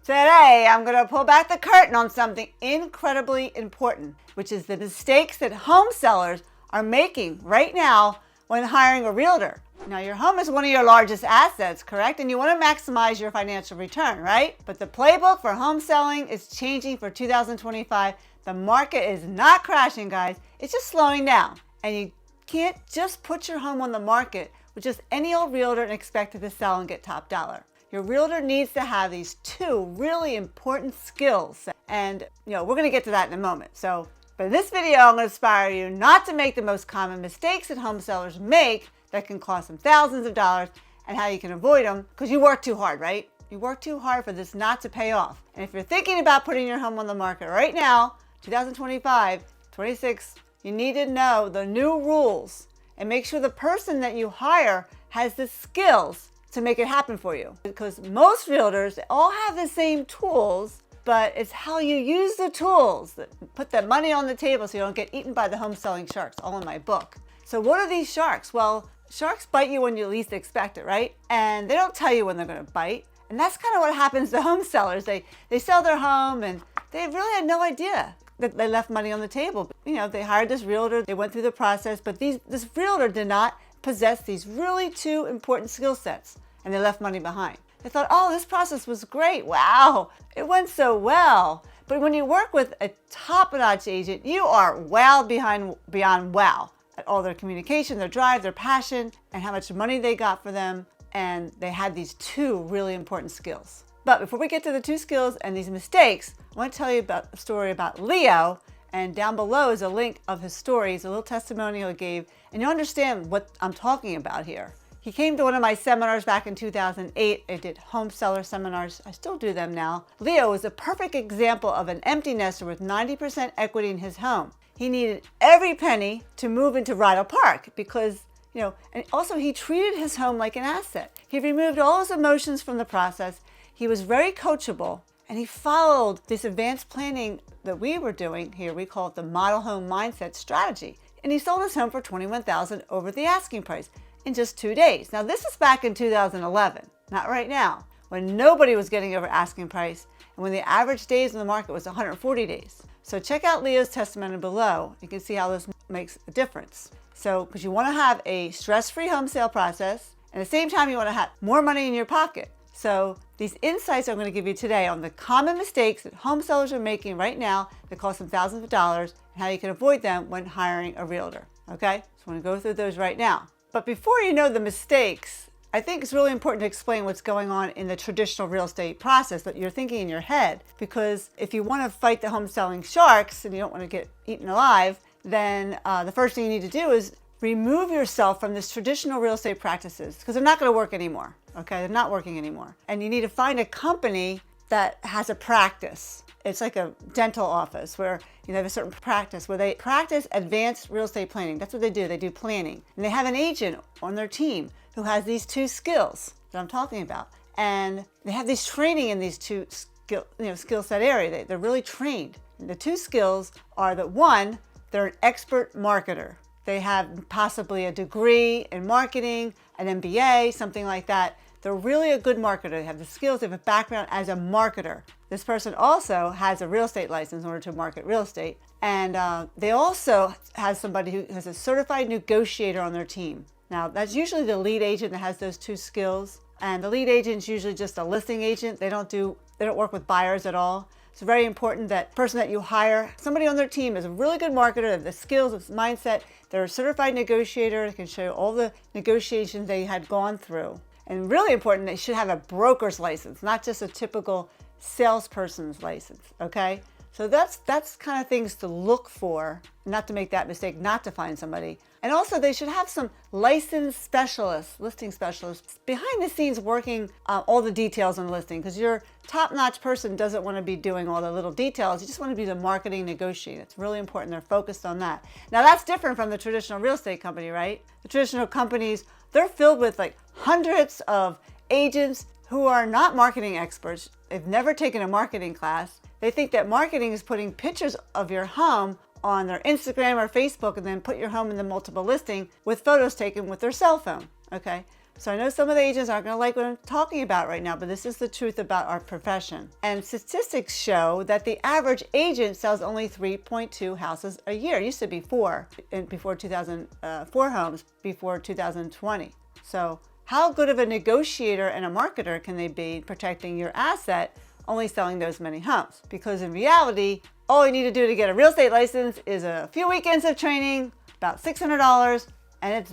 Today, I'm going to pull back the curtain on something incredibly important, which is the mistakes that home sellers are making right now when hiring a realtor. Now, your home is one of your largest assets, correct? And you want to maximize your financial return, right? But the playbook for home selling is changing for 2025. The market is not crashing, guys. It's just slowing down. And you can't just put your home on the market with just any old realtor and expect it to sell and get top dollar. Your realtor needs to have these two really important skills. And, we're going to get to that in a moment. But in this video, I'm going to inspire you not to make the most common mistakes that home sellers make that can cost them thousands of dollars and how you can avoid them because you work too hard, right? You work too hard for this not to pay off. And if you're thinking about putting your home on the market right now, 2025, 26, you need to know the new rules and make sure the person that you hire has the skills to make it happen for you. Because most realtors, they all have the same tools, but it's how you use the tools that put the money on the table so you don't get eaten by the home selling sharks, all in my book. So what are these sharks? Well, sharks bite you when you least expect it, right? And they don't tell you when they're going to bite. And that's kind of what happens to home sellers. They sell their home and they really had no idea that they left money on the table. They hired this realtor, they went through the process, but this realtor did not possess these really two important skill sets, and they left money behind. They thought, oh, this process was great. Wow, it went so well. But when you work with a top-notch agent, you are beyond wow at all their communication, their drive, their passion, and how much money they got for them. And they had these two really important skills. But before we get to the two skills and these mistakes, I want to tell you about a story about Leo. And down below is a link of his story. It's a little testimonial he gave. And you'll understand what I'm talking about here. He came to one of my seminars back in 2008. I did home seller seminars. I still do them now. Leo is a perfect example of an empty nester with 90% equity in his home. He needed every penny to move into Rydell Park because, and also he treated his home like an asset. He removed all his emotions from the process. He was very coachable, and he followed this advanced planning that we were doing here. We call it the model home mindset strategy. And he sold his home for $21,000 over the asking price in just 2 days. Now, this is back in 2011, not right now, when nobody was getting over asking price and when the average days in the market was 140 days. So check out Leo's testimony below. You can see how this makes a difference. So, because you want to have a stress-free home sale process, and at the same time, you want to have more money in your pocket. So these insights I'm going to give you today on the common mistakes that home sellers are making right now that cost them thousands of dollars and how you can avoid them when hiring a realtor. Okay? So I'm going to go through those right now. But before you know the mistakes, I think it's really important to explain what's going on in the traditional real estate process that you're thinking in your head. Because if you want to fight the home selling sharks and you don't want to get eaten alive, then the first thing you need to do is remove yourself from this traditional real estate practices because they're not going to work anymore. Okay, they're not working anymore. And you need to find a company that has a practice. It's like a dental office where they have a certain practice where they practice advanced real estate planning. That's what they do. They do planning. And they have an agent on their team who has these two skills that I'm talking about. And they have this training in these two skill set area. They're really trained. And the two skills are that one, they're an expert marketer. They have possibly a degree in marketing, an MBA, something like that. They're really a good marketer. They have the skills, they have a background as a marketer. This person also has a real estate license in order to market real estate. And they also have somebody who has a certified negotiator on their team. Now, that's usually the lead agent that has those two skills. And the lead agent is usually just a listing agent. They don't work with buyers at all. It's very important that the person that you hire, somebody on their team is a really good marketer, they have the skills, the mindset. They're a certified negotiator. They can show you all the negotiations they had gone through. And really important, they should have a broker's license, not just a typical salesperson's license, okay? So that's kind of things to look for, not to make that mistake, not to find somebody. And also they should have some licensed specialists, listing specialists, behind the scenes working all the details on the listing, because your top-notch person doesn't want to be doing all the little details. You just want to be the marketing negotiator. It's really important. They're focused on that. Now that's different from the traditional real estate company, right? The traditional companies, they're filled with like hundreds of agents who are not marketing experts. They've never taken a marketing class. They think that marketing is putting pictures of your home on their Instagram or Facebook and then put your home in the multiple listing with photos taken with their cell phone, okay? So I know some of the agents aren't going to like what I'm talking about right now, but this is the truth about our profession. And statistics show that the average agent sells only 3.2 houses a year. It used to be 4 before 2004 homes before 2020. So how good of a negotiator and a marketer can they be protecting your asset only selling those many homes? Because in reality, all you need to do to get a real estate license is a few weekends of training, about $600, and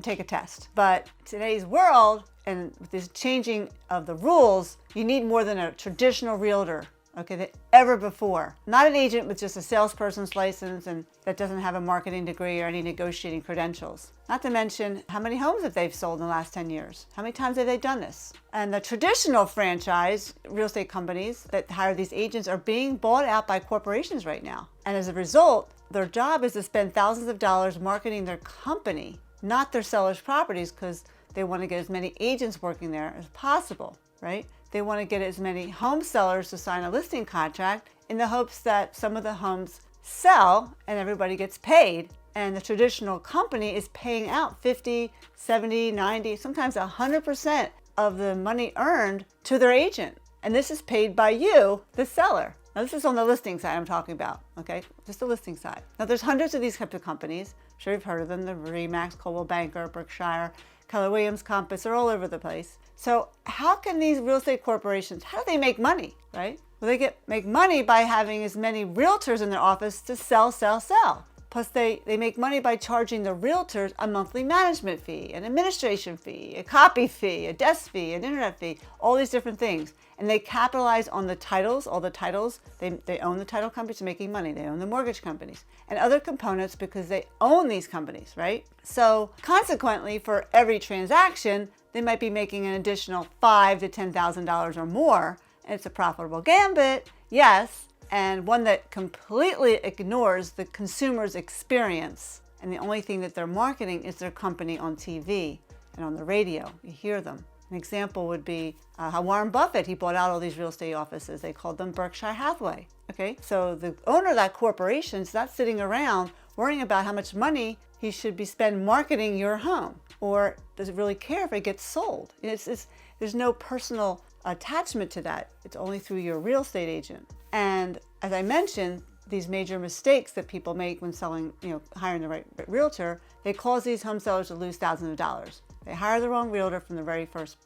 take a test. But today's world, and with this changing of the rules, you need more than a traditional realtor, okay, than ever before. Not an agent with just a salesperson's license and that doesn't have a marketing degree or any negotiating credentials. Not to mention how many homes that they've sold in the last 10 years. How many times have they done this? And the traditional franchise real estate companies that hire these agents are being bought out by corporations right now. And as a result, their job is to spend thousands of dollars marketing their company, not their sellers' properties, because they want to get as many agents working there as possible, right? They want to get as many home sellers to sign a listing contract in the hopes that some of the homes sell and everybody gets paid. And the traditional company is paying out 50, 70, 90, sometimes 100% of the money earned to their agent. And this is paid by you, the seller. Now this is on the listing side I'm talking about, okay? Just the listing side. Now there's hundreds of these types of companies. I'm sure you've heard of them, the Remax, Coldwell Banker, Berkshire, Keller Williams, Compass, they're all over the place. So how can these real estate corporations, how do they make money, right? Well, they make money by having as many realtors in their office to sell. Plus they make money by charging the realtors a monthly management fee, an administration fee, a copy fee, a desk fee, an internet fee, all these different things. And they capitalize on the titles, all the titles. They own the title companies making money. They own the mortgage companies and other components because they own these companies, right? So consequently, for every transaction, they might be making an additional $5,000 to $10,000 or more. And it's a profitable gambit, yes, and one that completely ignores the consumer's experience. And the only thing that they're marketing is their company on TV and on the radio. You hear them. An example would be how Warren Buffett, he bought out all these real estate offices. They called them Berkshire Hathaway. Okay, so the owner of that corporation is not sitting around worrying about how much money he should be spend marketing your home, or does it really care if it gets sold? There's no personal attachment to that. It's only through your real estate agent. And as I mentioned, these major mistakes that people make when selling, hiring the right realtor, they cause these home sellers to lose thousands of dollars. They hire the wrong realtor from the very first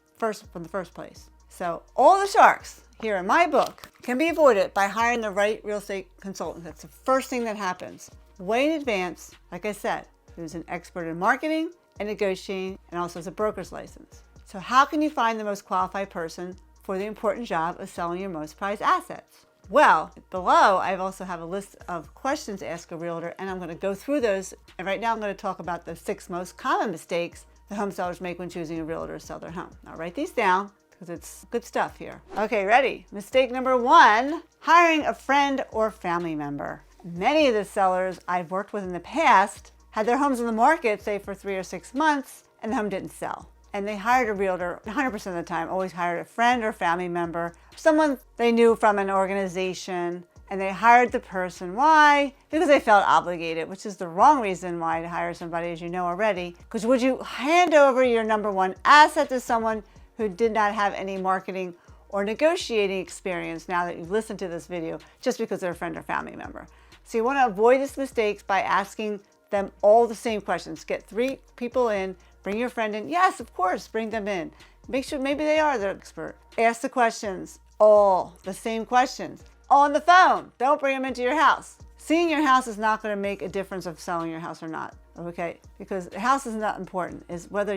place. So all the sharks here in my book can be avoided by hiring the right real estate consultant. That's the first thing that happens. Way in advance, like I said, who's an expert in marketing and negotiating and also has a broker's license. So how can you find the most qualified person for the important job of selling your most prized assets? Well, below I also have a list of questions to ask a realtor, and I'm going to go through those. And right now I'm going to talk about the 6 most common mistakes that home sellers make when choosing a realtor to sell their home. Now write these down because it's good stuff here. Okay, ready? Mistake number 1, hiring a friend or family member. Many of the sellers I've worked with in the past had their homes on the market, say for 3 or 6 months, and the home didn't sell. And they hired a realtor 100% of the time, always hired a friend or family member, someone they knew from an organization, and they hired the person. Why? Because they felt obligated, which is the wrong reason why to hire somebody, as you know already. Because would you hand over your number 1 asset to someone who did not have any marketing or negotiating experience now that you've listened to this video just because they're a friend or family member? So you want to avoid these mistakes by asking them all the same questions. Get 3 people in, bring your friend in. Yes, of course, bring them in. Make sure maybe they are the expert. Ask the questions, all the same questions, on the phone. Don't bring them into your house. Seeing your house is not going to make a difference of selling your house or not, okay? Because the house is not important. It's whether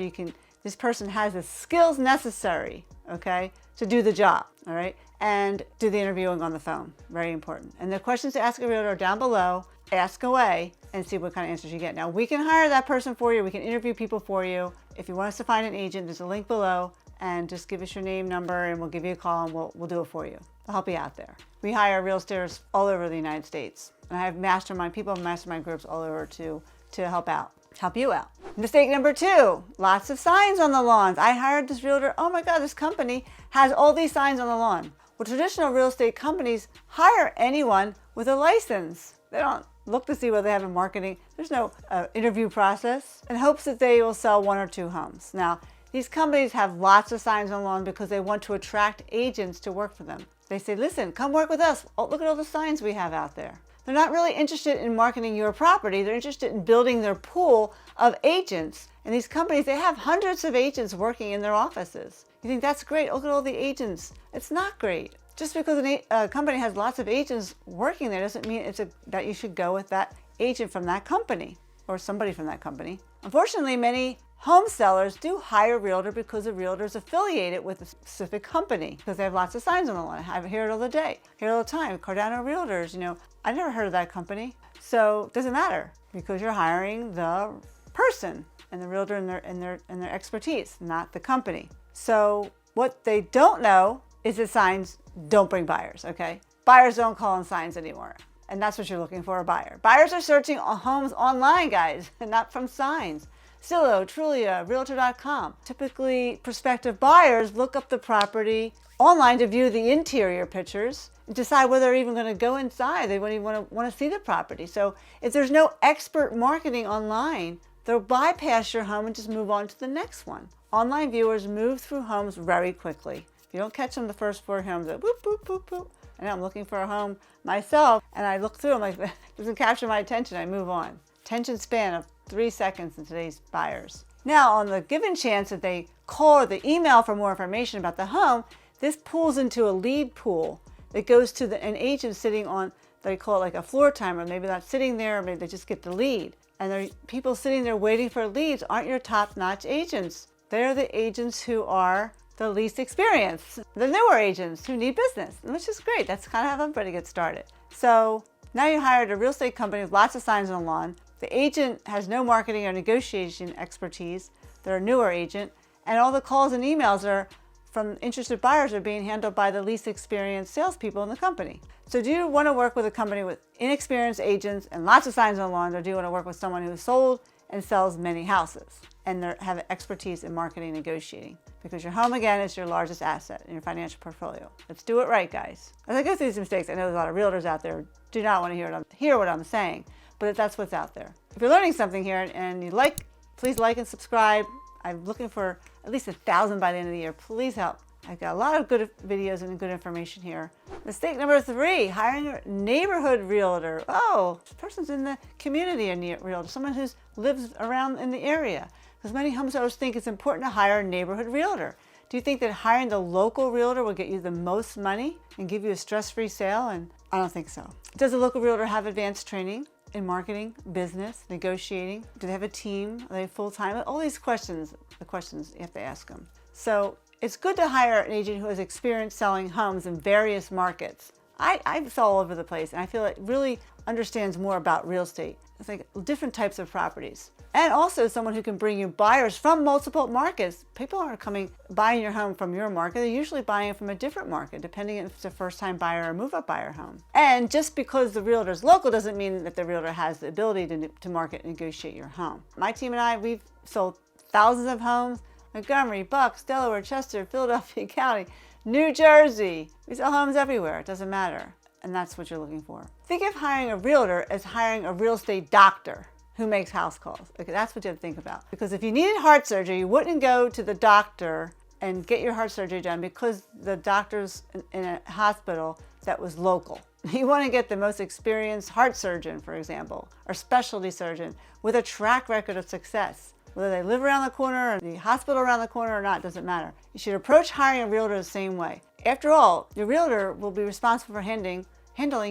this person has the skills necessary, okay, to do the job, all right? And do the interviewing on the phone, very important. And the questions to ask a realtor are down below. Ask away and see what kind of answers you get. Now, we can hire that person for you. We can interview people for you. If you want us to find an agent, there's a link below, and just give us your name, number, and we'll give you a call, and we'll do it for you. I'll help you out there. We hire realtors all over the United States. And I have people in mastermind groups all over to help you out. Mistake number 2, lots of signs on the lawns. I hired this realtor. Oh my God, this company has all these signs on the lawn. Well, traditional real estate companies hire anyone with a license. They don't look to see what they have in marketing. There's no interview process, in hopes that they will sell 1 or 2 homes. Now, These companies have lots of signs on the lawn because they want to attract agents to work for them. They say, listen, come work with us. Oh, look at all the signs we have out there. They're not really interested in marketing your property. They're interested in building their pool of agents. And these companies, they have hundreds of agents working in their offices. You think that's great? Look at all the agents. It's not great. Just because a company has lots of agents working there doesn't mean that you should go with that agent from that company or somebody from that company. Unfortunately, many home sellers do hire a realtor because a realtor is affiliated with a specific company because they have lots of signs on the line. I hear it all the day, hear it all the time. Cardano Realtors, I never heard of that company. So it doesn't matter because you're hiring the person and the realtor and their expertise, not the company. So what they don't know is that signs don't bring buyers, okay? Buyers don't call on signs anymore. And that's what you're looking for, a buyer. Buyers are searching homes online, guys, and not from signs. Zillow, Trulia, Realtor.com. Typically, prospective buyers look up the property online to view the interior pictures and decide whether they're even going to go inside. They wouldn't even want to see the property. So if there's no expert marketing online, they'll bypass your home and just move on to the next one. Online viewers move through homes very quickly. If you don't catch them the first 4 homes, they're boop, boop, boop, boop. And I'm looking for a home myself, and I look through them like, doesn't capture my attention, I move on. Attention span of 3 seconds in today's buyers. Now, on the given chance that they call or the email for more information about the home, this pulls into a lead pool that goes to an agent sitting on, they call it like a floor timer. Maybe not sitting there, or maybe they just get the lead. And there are people sitting there waiting for leads aren't your top-notch agents. They're the agents who are the least experienced, the newer agents who need business, which is great. That's kind of how everybody gets started. So now you hired a real estate company with lots of signs on the lawn. The agent has no marketing or negotiation expertise. They're a newer agent, and all the calls and emails from interested buyers are being handled by the least experienced salespeople in the company. So do you want to work with a company with inexperienced agents and lots of signs on the lawn, or do you want to work with someone who's sold and sells many houses and have expertise in marketing and negotiating? Because your home, again, is your largest asset in your financial portfolio. Let's do it right, guys. As I go through these mistakes, I know there's a lot of realtors out there who do not want to hear what I'm saying, but that's what's out there. If you're learning something here and you please like and subscribe. I'm looking for at least 1,000 by the end of the year. Please help. I've got a lot of good videos and good information here. Mistake number 3, hiring a neighborhood realtor. Oh, this person's in the community, a realtor, someone who lives around in the area. Because many home sellers think it's important to hire a neighborhood realtor. Do you think that hiring the local realtor will get you the most money and give you a stress-free sale? And I don't think so. Does a local realtor have advanced training in marketing, business, negotiating? Do they have a team? Are they full-time? All these questions, the questions you have to ask them. So it's good to hire an agent who has experience selling homes in various markets. I sell all over the place, and I feel it really understands more about real estate. It's like different types of properties. And also someone who can bring you buyers from multiple markets. People aren't buying your home from your market. They're usually buying it from a different market, depending if it's a first-time buyer or move-up buyer home. And just because the realtor is local doesn't mean that the realtor has the ability to market and negotiate your home. My team and I, we've sold thousands of homes. Montgomery, Bucks, Delaware, Chester, Philadelphia County, New Jersey. We sell homes everywhere. It doesn't matter. And that's what you're looking for. Think of hiring a realtor as hiring a real estate doctor who makes house calls. Okay, that's what you have to think about. Because if you needed heart surgery, you wouldn't go to the doctor and get your heart surgery done because the doctor's in a hospital that was local. You want to get the most experienced heart surgeon, for example, or specialty surgeon with a track record of success. Whether they live around the corner or the hospital around the corner or not, doesn't matter. You should approach hiring a realtor the same way. After all, your realtor will be responsible for handling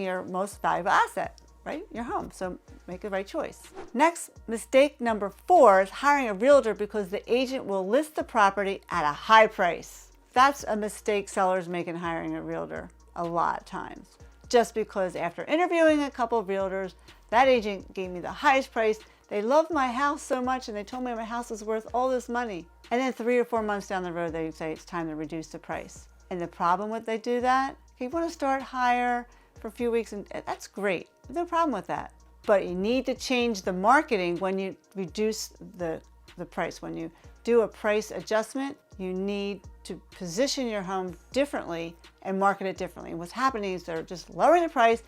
your most valuable asset, right? Your home. So make the right choice. Next, mistake number 4 is hiring a realtor because the agent will list the property at a high price. That's a mistake sellers make in hiring a realtor a lot of times. Just because after interviewing a couple of realtors, that agent gave me the highest price. They loved my house so much and they told me my house was worth all this money. And then 3 or 4 months down the road, they say it's time to reduce the price. And the problem with they do that, if you want to start higher for a few weeks, and that's great. No problem with that. But you need to change the marketing when you reduce the price. When you do a price adjustment, you need to position your home differently and market it differently. And what's happening is they're just lowering the price,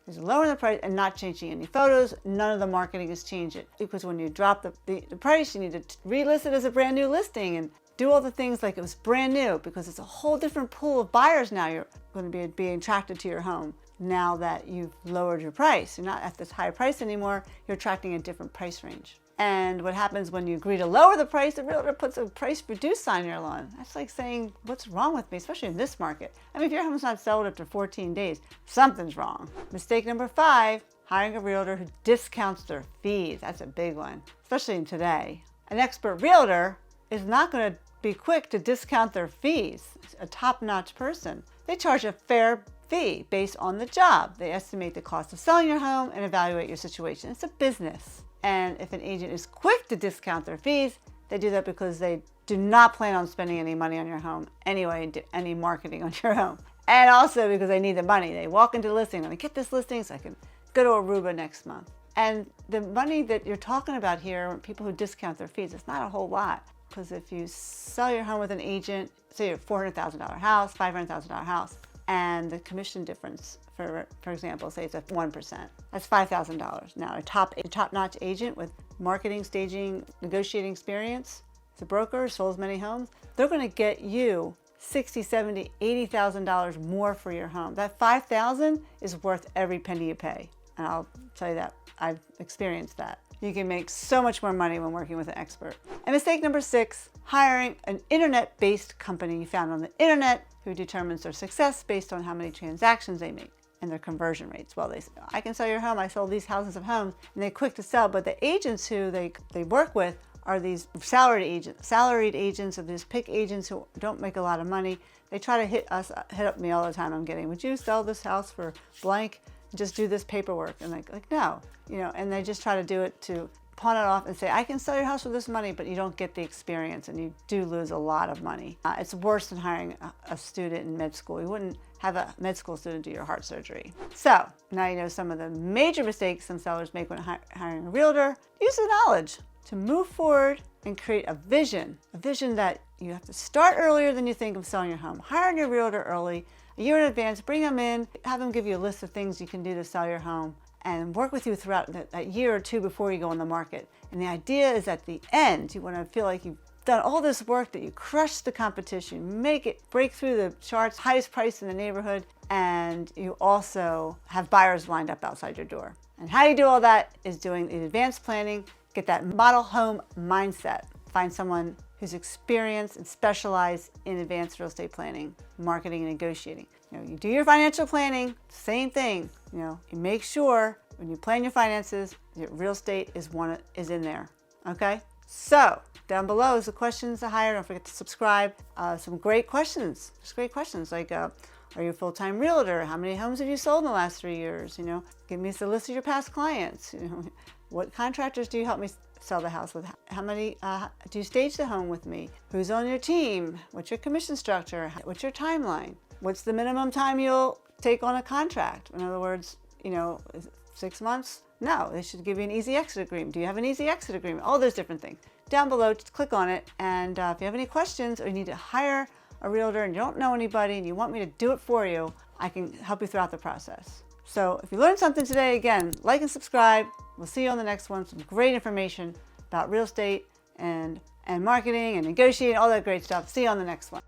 is lowering the price and not changing any photos. None of the marketing is changing, because when you drop the price, you need to relist it as a brand new listing and do all the things like it was brand new, because it's a whole different pool of buyers now you're going to be being attracted to your home now that you've lowered your price. You're not at this high price anymore. You're attracting a different price range. And what happens when you agree to lower the price, the realtor puts a price reduced sign on your lawn. That's like saying, what's wrong with me, especially in this market? I mean, if your home's not sold after 14 days, something's wrong. Mistake number 5, hiring a realtor who discounts their fees. That's a big one, especially in today. An expert realtor is not going to be quick to discount their fees. A top-notch person. They charge a fair fee based on the job. They estimate the cost of selling your home and evaluate your situation. It's a business. And if an agent is quick to discount their fees, they do that because they do not plan on spending any money on your home anyway, and do any marketing on your home. And also because they need the money. They walk into the listing, I'm gonna get this listing so I can go to Aruba next month. And the money that you're talking about here, people who discount their fees, it's not a whole lot. Because if you sell your home with an agent, say you're $400,000 house, $500,000 house, and the commission difference, for example, say it's at 1%, that's $5,000. Now, a top-notch agent with marketing, staging, negotiating experience, it's a broker who sold many homes, they're going to get you $60,000, $70,000, $80,000 more for your home. That $5,000 is worth every penny you pay. And I'll tell you that, I've experienced that. You can make so much more money when working with an expert. And mistake number 6, hiring an internet-based company you found on the internet who determines their success based on how many transactions they make and their conversion rates. Well, they say, I can sell your home, I sold these houses of homes, and they're quick to sell, but the agents who they work with are these salaried agents, or these pick agents who don't make a lot of money. They try to hit up me all the time. I'm getting, would you sell this house for blank? Just do this paperwork. And like no, and they just try to do it to pawn it off and say, I can sell your house for this money, but you don't get the experience and you do lose a lot of money. It's worse than hiring a student in med school. You wouldn't have a med school student do your heart surgery. So now you know some of the major mistakes some sellers make when hiring a realtor. Use the knowledge to move forward and create a vision that you have to start earlier than you think of selling your home. Hiring your realtor early, a year in advance, bring them in, have them give you a list of things you can do to sell your home, and work with you throughout that year or two before you go on the market. And the idea is at the end, you want to feel like you've done all this work, that you crush the competition, make it break through the charts, highest price in the neighborhood, and you also have buyers lined up outside your door. And how you do all that is doing the advanced planning, get that model home mindset. Find someone who's experienced and specialized in advanced real estate planning, marketing, and negotiating. You do your financial planning, same thing. You make sure when you plan your finances, your real estate is in there. Okay? So down below is the questions to hire. Don't forget to subscribe. Some great questions. Just great questions like, are you a full-time realtor? How many homes have you sold in the last 3 years? Give me a list of your past clients. What contractors do you help me sell the house with? How many do you stage the home with me? Who's on your team? What's your commission structure? What's your timeline? What's the minimum time you'll take on a contract? In other words, is it 6 months? No, they should give you an easy exit agreement. Do you have an easy exit agreement? All those different things. Down below, just click on it. And if you have any questions or you need to hire a realtor and you don't know anybody and you want me to do it for you, I can help you throughout the process. So if you learned something today, again, like and subscribe. We'll see you on the next one. Some great information about real estate and marketing and negotiating, all that great stuff. See you on the next one.